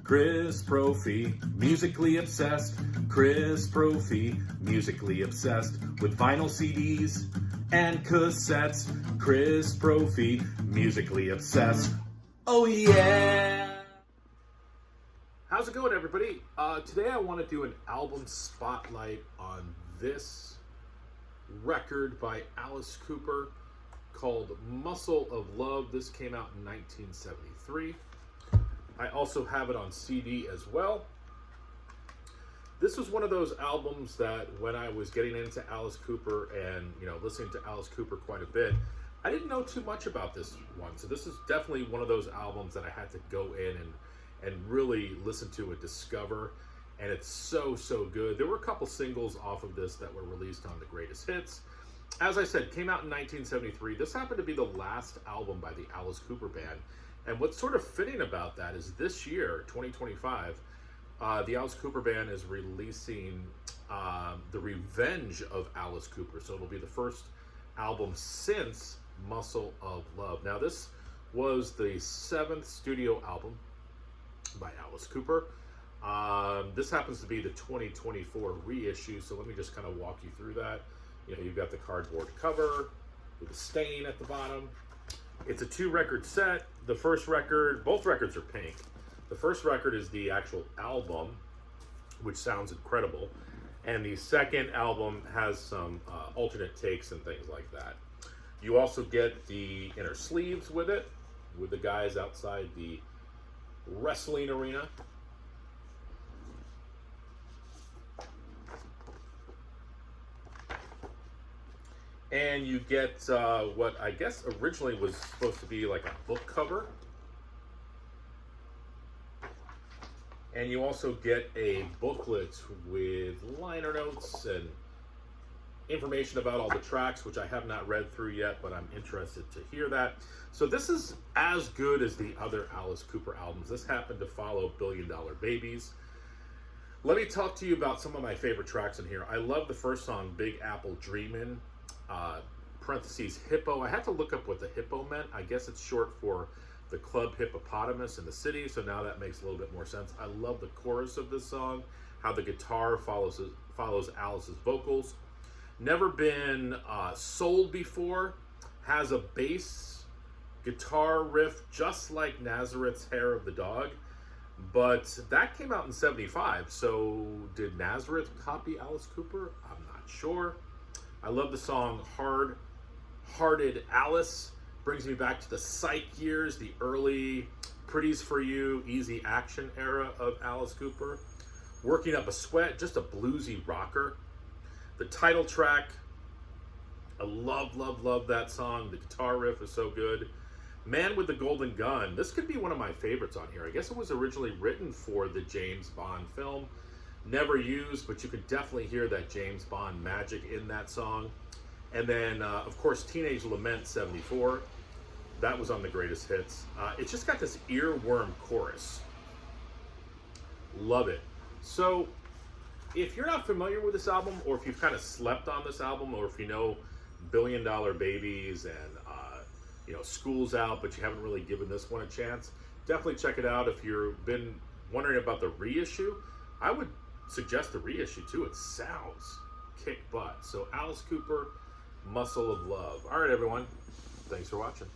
Chris Prophy, musically obsessed. Chris Prophy, musically obsessed with vinyl CDs and cassettes. Chris Prophy, musically obsessed. Oh yeah! How's it going, everybody? Today I want to do an album spotlight on this record by Alice Cooper called Muscle of Love. This came out in 1973. I also have it on CD as well. This was one of those albums that when I was getting into Alice Cooper and, listening to Alice Cooper quite a bit, I didn't know too much about this one. So this is definitely one of those albums that I had to go in and really listen to and discover. And it's so good. There were a couple singles off of this that were released on the greatest hits. As I said, came out in 1973. This happened to be the last album by the Alice Cooper Band. And what's sort of fitting about that is this year, 2025, the Alice Cooper Band is releasing The Revenge of Alice Cooper. So it'll be the first album since Muscle of Love. Now, this was the 7th studio album by Alice Cooper. This happens to be the 2024 reissue. So let me just kind of walk you through that. You've got the cardboard cover with a stain at the bottom. It's a 2-record set. The first record, both records are pink. The first record is the actual album, which sounds incredible. And the second album has some alternate takes and things like that. You also get the inner sleeves with it, with the guys outside the wrestling arena. And you get what I guess originally was supposed to be like a book cover. And you also get a booklet with liner notes and information about all the tracks, which I have not read through yet, but I'm interested to hear that. So this is as good as the other Alice Cooper albums. This happened to follow Billion Dollar Babies. Let me talk to you about some of my favorite tracks in here. I love the first song, Big Apple Dreamin'. Parentheses hippo. I had to look up what the hippo meant. I guess it's short for the club hippopotamus in the city, so now that makes a little bit more sense. I love the chorus of this song, how the guitar follows Alice's vocals. Never Been Sold Before has a bass guitar riff just like Nazareth's Hair of the Dog, but that came out in 75, so did Nazareth copy Alice Cooper? I'm not sure. I love the song Hard-Hearted Alice. Brings me back to the Psych years, the early Pretties for You, Easy Action era of Alice Cooper. Working Up a Sweat, just a bluesy rocker. The title track, I love that song. The guitar riff is so good. Man with the Golden Gun, this could be one of my favorites on here. I guess it was originally written for the James Bond film. Never used, but you could definitely hear that James Bond magic in that song. And then, of course, Teenage Lament 74. That was on the greatest hits. It's just got this earworm chorus. Love it. So, if you're not familiar with this album, or if you've kind of slept on this album, or if you know Billion Dollar Babies and, School's Out, but you haven't really given this one a chance, definitely check it out. If you've been wondering about the reissue, I would suggest the reissue too. It sounds kick butt. So Alice Cooper, Muscle of Love. All right, everyone. Thanks for watching.